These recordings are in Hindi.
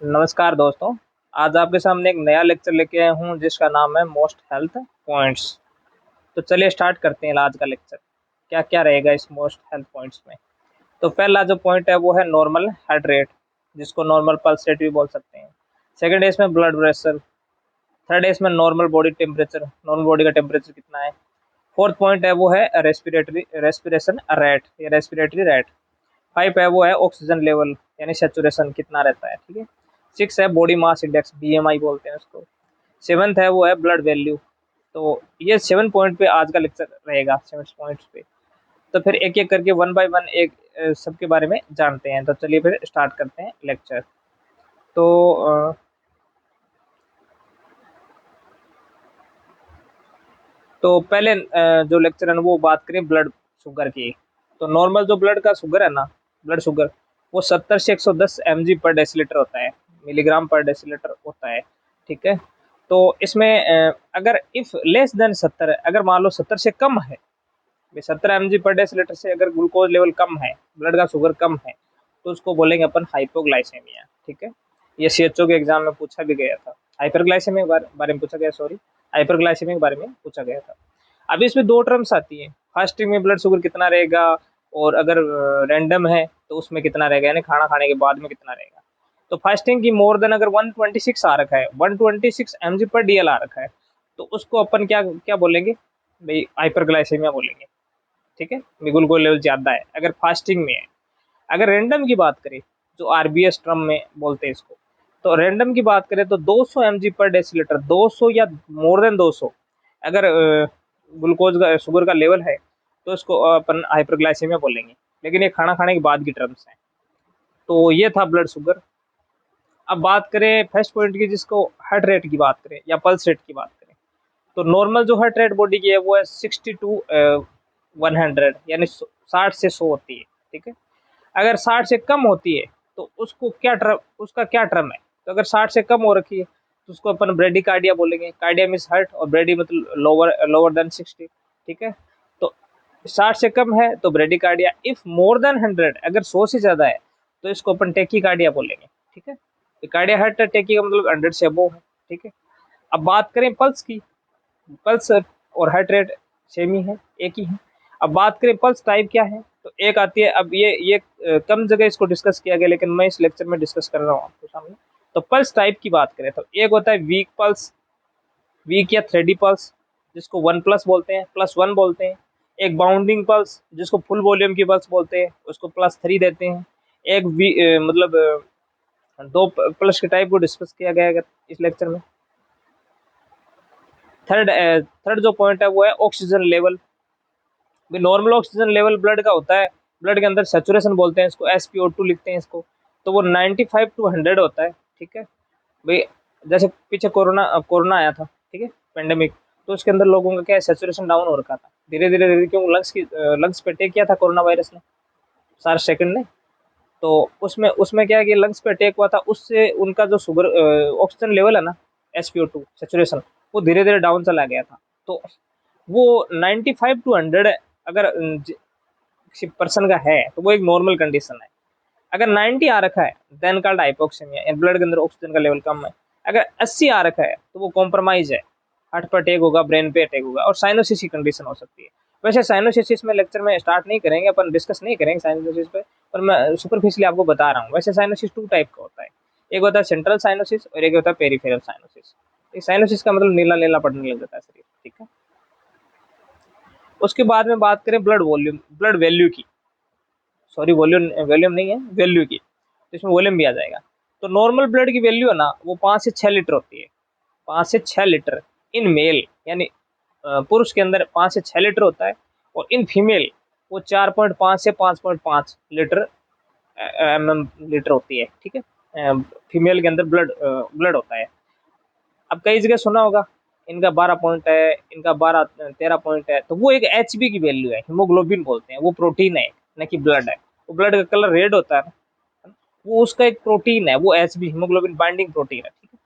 नमस्कार दोस्तों। आज आपके सामने एक नया लेक्चर लेके आया हूँ जिसका नाम है मोस्ट हेल्थ पॉइंट्स। तो चलिए स्टार्ट करते हैं आज का लेक्चर। क्या क्या रहेगा इस मोस्ट हेल्थ पॉइंट्स में। तो पहला जो पॉइंट है वो है नॉर्मल हार्ट रेट, जिसको नॉर्मल पल्स रेट भी बोल सकते हैं। सेकंड है इसमें ब्लड प्रेशर। थर्ड है इसमें normal body temperature, normal body का टेम्परेचर कितना है। फोर्थ पॉइंट है वो है रेस्पिरेशन रेट या रेस्पिरेटरी रेट। फाइव है वो है ऑक्सीजन लेवल यानी सेचुरेशन कितना रहता है, ठीक है। सिक्स है बॉडी मास इंडेक्स, बीएमआई बोलते हैं उसको। सेवंथ है वो है ब्लड वैल्यू। तो ये 7 पॉइंट पे आज का लेक्चर रहेगा, 7 पॉइंट्स पे। तो फिर एक एक करके वन बाय वन एक सबके बारे में जानते हैं। तो चलिए फिर स्टार्ट करते हैं लेक्चर। तो पहले जो लेक्चर है ना वो बात करें ब्लड शुगर की। तो नॉर्मल जो ब्लड का शुगर है ना, ब्लड शुगर, वो 70 से 110 mg पर डेसीलीटर होता है, मिलीग्राम पर डेसीलीटर होता है, ठीक है। तो इसमें अगर इफ लेस देन 70, अगर मान लो 70 से कम है, 70 mg पर डेसीलीटर से अगर ग्लूकोज लेवल कम है, ब्लड का शुगर कम है, तो उसको बोलेंगे अपन हाइपोग्लाइसेमिया, ठीक है। ये सीएचओ के एग्जाम में पूछा भी गया था। हाइपरग्लाइसेमिया के बारे में पूछा गया, सॉरी, हाइपरग्लाइसेमिया के बारे में पूछा गया था। अभी इसमें दो टर्म्स आती है, फास्टिंग में ब्लड शुगर कितना रहेगा, और अगर रैंडम है तो उसमें कितना रहेगा, यानी खाना खाने के बाद में कितना रहेगा। तो फास्टिंग की मोर देन अगर 126 आ रखा है, 126 mg पर डीएल आ रखा है, तो उसको अपन क्या क्या बोलेंगे भाई, हाइपरग्लाइसेमिया बोलेंगे, ठीक है। ग्लूकोज लेवल ज्यादा है अगर फास्टिंग में है। अगर रैंडम की बात करें, जो आरबीएस टर्म में बोलते हैं इसको, तो रैंडम की बात करें तो 200 mg पर डेसीलीटर, 200 या मोर देन 200 अगर ग्लूकोज का शुगर का लेवल है, तो इसको अपन हाइपरग्लाइसेमिया बोलेंगे। लेकिन ये खाना खाने के बाद की टर्म्स हैं। तो ये था ब्लड शुगर। अब बात करें फर्स्ट पॉइंट की, जिसको हार्ट रेट की बात करें या पल्स रेट की बात करें, तो नॉर्मल जो हार्ट रेट बॉडी की है वो है 60 टू 100, यानी 60 से 100 होती है, ठीक है। अगर 60 से कम होती है तो उसको क्या टर्म, उसका क्या टर्म है। तो अगर 60 से कम हो रखी है तो उसको अपन ब्रेडिकार्डिया बोलेंगे। कार्डिया मीन्स हार्ट, और ब्रेडी मतलब लोअर लोअर देन 60, ठीक है। तो 60 से कम है तो ब्रेडिकार्डिया। इफ मोर देन 100, अगर 100 से ज्यादा है तो इसको अपन टेकीकार्डिया बोलेंगे, ठीक है। कार्डिया हार्ट टेकी का मतलब 100 से अबोव है, ठीक है। अब बात करें पल्स की, पल्स और हार्ट रेट सेम ही है, एक ही है। अब बात करें पल्स टाइप क्या है, तो एक आती है, अब ये कम जगह इसको डिस्कस किया गया, लेकिन मैं इस लेक्चर में डिस्कस कर रहा हूँ आपके सामने। तो पल्स टाइप की बात करें तो एक होता है वीक पल्स, वीक या थ्रेडी पल्स, जिसको 1+ बोलते हैं, +1 बोलते हैं। एक बाउंडिंग पल्स, जिसको फुल वॉल्यूम की पल्स बोलते हैं, उसको +3 देते हैं। एक मतलब दो पल्स के टाइप को डिस्कस किया गया है इस लेक्चर में। थर्ड जो पॉइंट है वो है oxygen level. Normal oxygen level blood का होता है, ब्लड के अंदर सेचुरेशन बोलते हैं इसको, SpO2 लिखते हैं इसको। तो वो 95 टू 100 होता है, ठीक है भाई। जैसे पीछे कोरोना कोरोना आया था, ठीक है, पेंडेमिक, तो उसके अंदर लोगों का क्या है, सेचुरेशन डाउन हो रखा था धीरे धीरे धीरे, क्यों, लंग्स पे अटैक किया था कोरोना वायरस ने, सार्स सेकंड ने। तो उसमें उसमें क्या है कि लंग्स पे अटैक हुआ था, उससे उनका जो शुगर ऑक्सीजन लेवल है ना, SpO2 सेचुरेशन, वो धीरे धीरे डाउन चला गया था। तो वो 95 टू 100 अगर किसी पर्सन का है तो वो एक नॉर्मल कंडीशन है। अगर 90 आ रखा है देन कॉल्ड हाइपोक्सीमिया, ब्लड के अंदर ऑक्सीजन का लेवल कम है। अगर 80 आ रखा है तो वो कॉम्प्रोमाइज है, हार्ट पर अटैक होगा, ब्रेन पे अटैक होगा, और साइनोसिस की कंडीशन हो सकती है। वैसे साइनोसिस में लेक्चर में स्टार्ट नहीं करेंगे, अपन डिस्कस नहीं करेंगे साइनोसिस पे, पर मैं सुपरफिशियली आपको बता रहा हूँ। वैसे साइनोसिस 2 टाइप का होता है, एक होता है सेंट्रल साइनोसिस और एक होता है पेरिफेरल साइनोसिस। साइनोसिस का मतलब नीला नीला पड़ने लग जाता है शरीर, ठीक है। उसके बाद में बात करें ब्लड वॉल्यूम, ब्लड वैल्यू की, सॉरी वॉल्यूम वॉल्यूम नहीं है, वैल्यू की, तो इसमें वॉल्यूम भी आ जाएगा। तो नॉर्मल ब्लड की वैल्यू है ना वो 5 से 6 लीटर होती है, 5 से 6 लीटर इन मेल, यानी पुरुष के अंदर 5 से 6 लीटर होता है, और इन फीमेल वो 4.5 से 5.5 लीटर लीटर होती है, ठीक है। फीमेल के अंदर ब्लड ब्लड होता है। अब कई जगह सुना होगा इनका 12 पॉइंट है, इनका 12-13 पॉइंट है, तो वो एक HB की वैल्यू है, हीमोग्लोबिन बोलते हैं, वो प्रोटीन है न कि ब्लड है। वो ब्लड का कलर रेड होता है, वो उसका एक प्रोटीन है, वो HB हीमोग्लोबिन बाइंडिंग प्रोटीन है, ठीक है।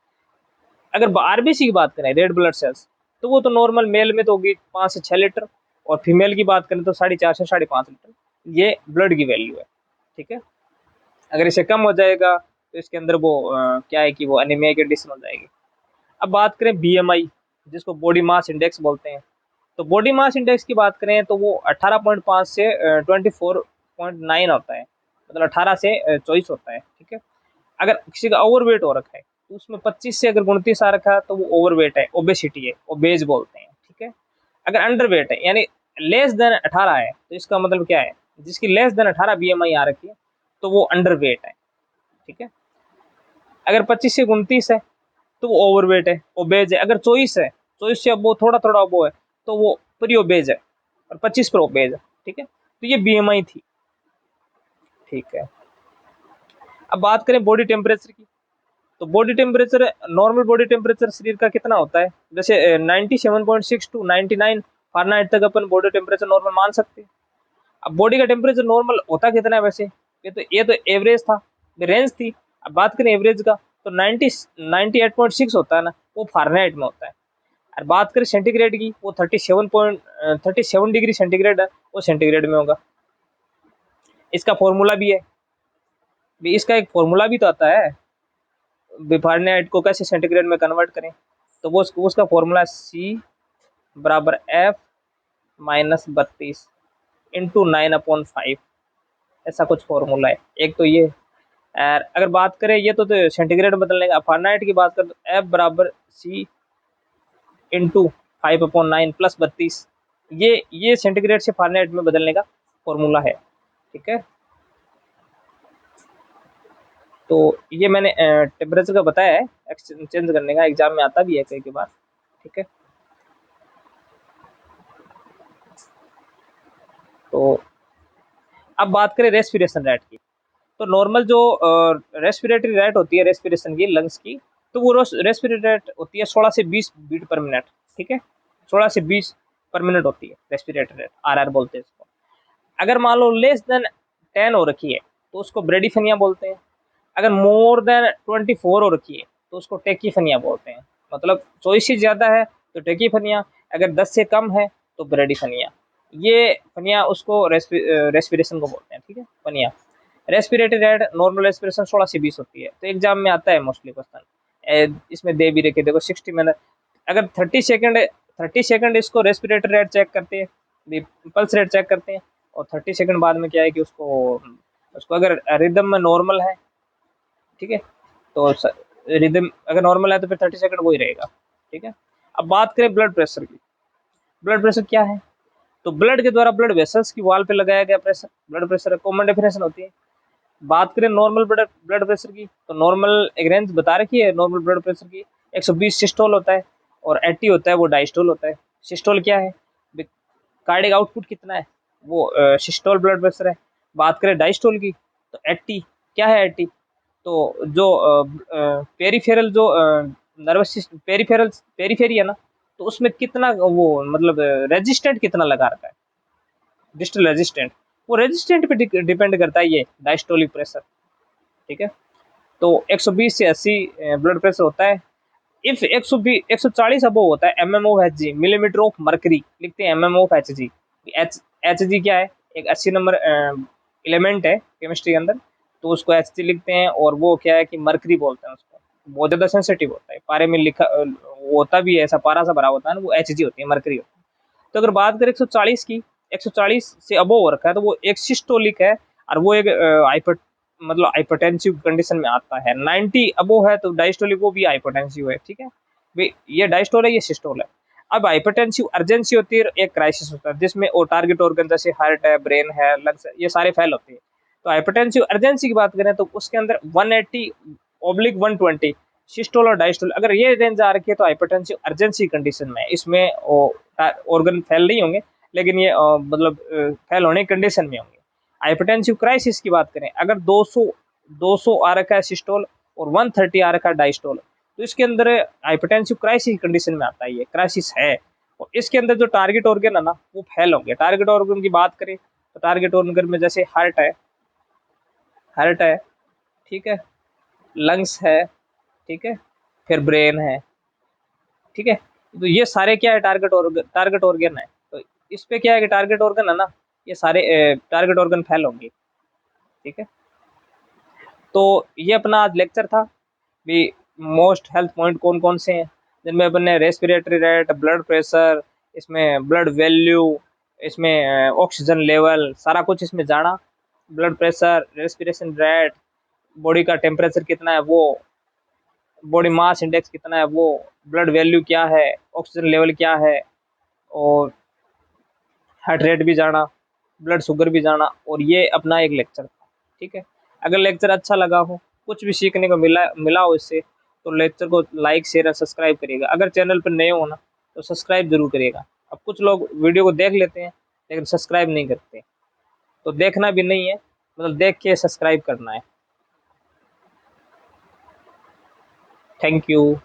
अगर आरबीसी की बात करें, रेड ब्लड सेल्स, तो वो तो नॉर्मल मेल में तो होगी 5 से 6 लीटर, और फीमेल की बात करें तो 4.5 से 5.5 लीटर। ये ब्लड की वैल्यू है, ठीक है। अगर इसे कम हो जाएगा तो इसके अंदर वो क्या है कि वो एनीमिया की कंडीशन हो जाएगी। अब बात करें बीएमआई, जिसको बॉडी मास इंडेक्स बोलते हैं, तो बॉडी मास इंडेक्स की बात करें तो वो 18.5 से 24.9 होता है, मतलब 18 से 24 होता है, ठीक है। अगर किसी का ओवरवेट हो रखा है तो उसमें 25 से अगर 29 आ रखा है तो वो ओवरवेट है, ओबेसिटी है, ओबेज बोलते हैं, ठीक है। अगर अंडरवेट है यानी लेस देन 18 है तो इसका मतलब क्या है, जिसकी लेस देन 18 बीएमआई आ रखी है तो वो अंडरवेट है, ठीक है। अगर 25 से 29 है तो वो ओवरवेट है, ओबेज है। अगर 24 है, 24 से अब वो थोड़ा थोड़ा अब वो है तो वो प्री ओबेज है, और 25 पर ओबेज है, ठीक है। तो ये बीएमआई थी, ठीक है। अब बात करें बॉडी टेम्परेचर की, तो body temperature, normal body temperature शरीर का कितना होता है, जैसे 97.6 टू 99 फ़ारेनहाइट तक अपन बॉडी टेम्परेचर नॉर्मल मान सकते हैं। अब बॉडी का टेम्परेचर नॉर्मल होता कितना है वैसे, ये तो एवरेज था, रेंज थी। अब बात करें एवरेज का तो 98.6 होता है ना, वो फ़ारेनहाइट में होता है। और बात करें सेंटीग्रेड की, वो 37 डिग्री सेंटीग्रेड है, वो सेंटीग्रेड में होगा। इसका फॉर्मूला भी है, भी इसका एक फॉर्मूला भी तो आता है, फ़ारेनहाइट को कैसे सेंटीग्रेड में कन्वर्ट करें, तो वो उसका फॉर्मूला सी बराबर एफ माइनस 32 इंटू 9/5, ऐसा कुछ फॉर्मूला है एक तो ये। और अगर बात करें ये तो सेंटीग्रेड बदलने का, फ़ारेनहाइट की बात करें तो एफ बराबर सी इंटू 5/9 प्लस 32, ये सेंटीग्रेड से फ़ारेनहाइट में बदलने का फॉर्मूला है, ठीक है। तो ये मैंने टेम्परेचर का बताया है, एक्सचेंज करने का, एग्जाम में आता भी है कई बार, ठीक है। तो अब बात करें रेस्पिरेशन रेट की, तो नॉर्मल जो रेस्पिरेटरी रेट होती है रेस्पिरेशन की, लंग्स की, तो वो रेस्पिरेटरी रेट होती है 16 से 20 बीट पर मिनट, ठीक है। 16 से 20 पर मिनट होती है रेस्पिरेटरी रेट, आरआर बोलते हैं इसको। अगर मान लो लेस देन 10 हो रखी है तो उसको ब्रेडिफेनिया बोलते हैं। अगर मोर देन 24 हो रखी है तो उसको टेकीफेनिया बोलते हैं, मतलब 24 से ज़्यादा है तो टेकीफेनिया, अगर 10 से कम है तो ब्रेडिफेनिया। ये फनिया उसको रेस्पिरेशन को बोलते हैं, ठीक है, फनिया। रेस्पिरेटरी रेट, नॉर्मल रेस्पिरेशन 16 से 20 होती है, तो एग्जाम में आता है मोस्टली क्वेश्चन, इसमें दे भी रखे, देखो 60 मिनट, अगर 30 सेकंड इसको रेस्पिरेटरी रेट चेक करते हैं, पल्स रेट चेक करते हैं, और 30 सेकंड बाद में क्या है कि उसको उसको अगर रिदम में नॉर्मल है, ठीक है, तो रिदम अगर नॉर्मल है तो फिर 30 सेकंड वो ही रहेगा, ठीक है। अब बात करें ब्लड प्रेशर की, ब्लड प्रेशर क्या है, तो ब्लड के द्वारा ब्लड वेसल्स की वॉल पे लगाया गया pressure blood pressure common definition होती है। बात करें नॉर्मल ब्लड ब्लड प्रेशर की, तो नॉर्मल एक रेंज बता रखी है नॉर्मल ब्लड प्रेशर की, 120 सिस्टोल होता है और 80 होता है वो डायस्टोल होता है। सिस्टोल क्या है, कार्डिक आउटपुट कितना है, वो सिस्टोल ब्लड प्रेशर है। बात करें डायस्टोल की तो 80, क्या है 80, तो जो पेरिफेरल जो नर्वस सिस्टम, पेरीफेरी है ना, तो उसमें कितना वो मतलब रेजिस्टेंट कितना लगा रखा है, डिस्टल रेजिस्टेंट, वो रेजिस्टेंट पे डिपेंड करता है ये डायस्टोलिक प्रेशर, ठीक है। तो 120 से 80 ब्लड प्रेशर होता है। इफ 120 140 अबो होता है MM of Hg, millimetre of mercury लिखते हैं एमएम ऑफ एचजी। एचजी क्या है, एक 80 नंबर एलिमेंट है केमिस्ट्री के अंदर, तो उसको एचजी लिखते हैं, और वो क्या है कि मर्करी बोलते हैं उसको, बहुत ज़्यादा सेंसिटिव होता है, पारे में लिखा होता भी है, ऐसा पारा सा भरा होता है ना, वो एचजी होती है, मर्करी होती है। तो अगर बात करें 140 की, 140 से अबो हो रखा है तो वो एक सिस्टोलिक है, और वो एक मतलब हाइपरटेंसिव कंडीशन में आता है। 90 अबो है तो डायस्टोलिक, वो भी हाइपरटेंसिव है, ठीक है भाई, ये डायस्टोल है, ये सिस्टोल है। अब हाइपरटेंसिव अर्जेंसी होती है, एक क्राइसिस होता है जिसमें वो टारगेट ऑर्गन जैसे हार्ट है, ब्रेन है, लंग्स है, ये सारे फेल होते हैं। तो हाइपरटेंसिव अर्जेंसी की बात करें तो उसके अंदर 180/120 सिस्टोल और डायस्टोल, अगर ये रेंज आ रखी है तो हाइपरटेंसिव अर्जेंसी कंडीशन में है, इसमें ऑर्गन फेल नहीं होंगे, लेकिन ये मतलब फेल होने की कंडीशन में होंगे। हाइपरटेंसिव क्राइसिस की बात करें, अगर 200 आ रखा है सिस्टोल और 130 आ रखा है डायस्टोल, तो इसके अंदर हाइपरटेंसिव क्राइसिस कंडीशन में आता है, ये क्राइसिस है। और इसके अंदर जो टारगेट ऑर्गन है ना वो फेल होंगे। टारगेट ऑर्गन की बात करें तो टारगेट ऑर्गन में जैसे हार्ट है, ठीक है, लंग्स है, ठीक है, फिर ब्रेन है, ठीक है। तो ये सारे क्या है, टारगेट ऑर्गन है। तो इस पे क्या है कि टारगेट ऑर्गन है ना, ये सारे टारगेट ऑर्गन फेल होंगे, ठीक है। तो ये अपना आज लेक्चर था भी मोस्ट हेल्थ पॉइंट कौन कौन से हैं, जिनमें अपन ने रेस्पिरेटरी रेट, ब्लड प्रेशर, इसमें ब्लड वैल्यू, इसमें ऑक्सीजन लेवल, सारा कुछ इसमें जाना। Blood pressure, respiration rate, body का टेम्परेचर कितना है वो, बॉडी मास इंडेक्स कितना है वो, ब्लड वैल्यू क्या है, ऑक्सीजन लेवल क्या है, और हार्ट रेट भी जाना, ब्लड शुगर भी जाना। और ये अपना एक लेक्चर था। ठीक है, अगर लेक्चर अच्छा लगा हो, कुछ भी सीखने को मिला मिला हो इससे, तो लेक्चर को लाइक शेयर और सब्सक्राइब करिएगा। अगर चैनल पर नए हो ना, तो सब्सक्राइब जरूर करिएगा। अब कुछ लोग वीडियो को देख लेते हैं लेकिन सब्सक्राइब नहीं करते, तो देखना भी नहीं है, मतलब देख के सब्सक्राइब करना है। Thank you.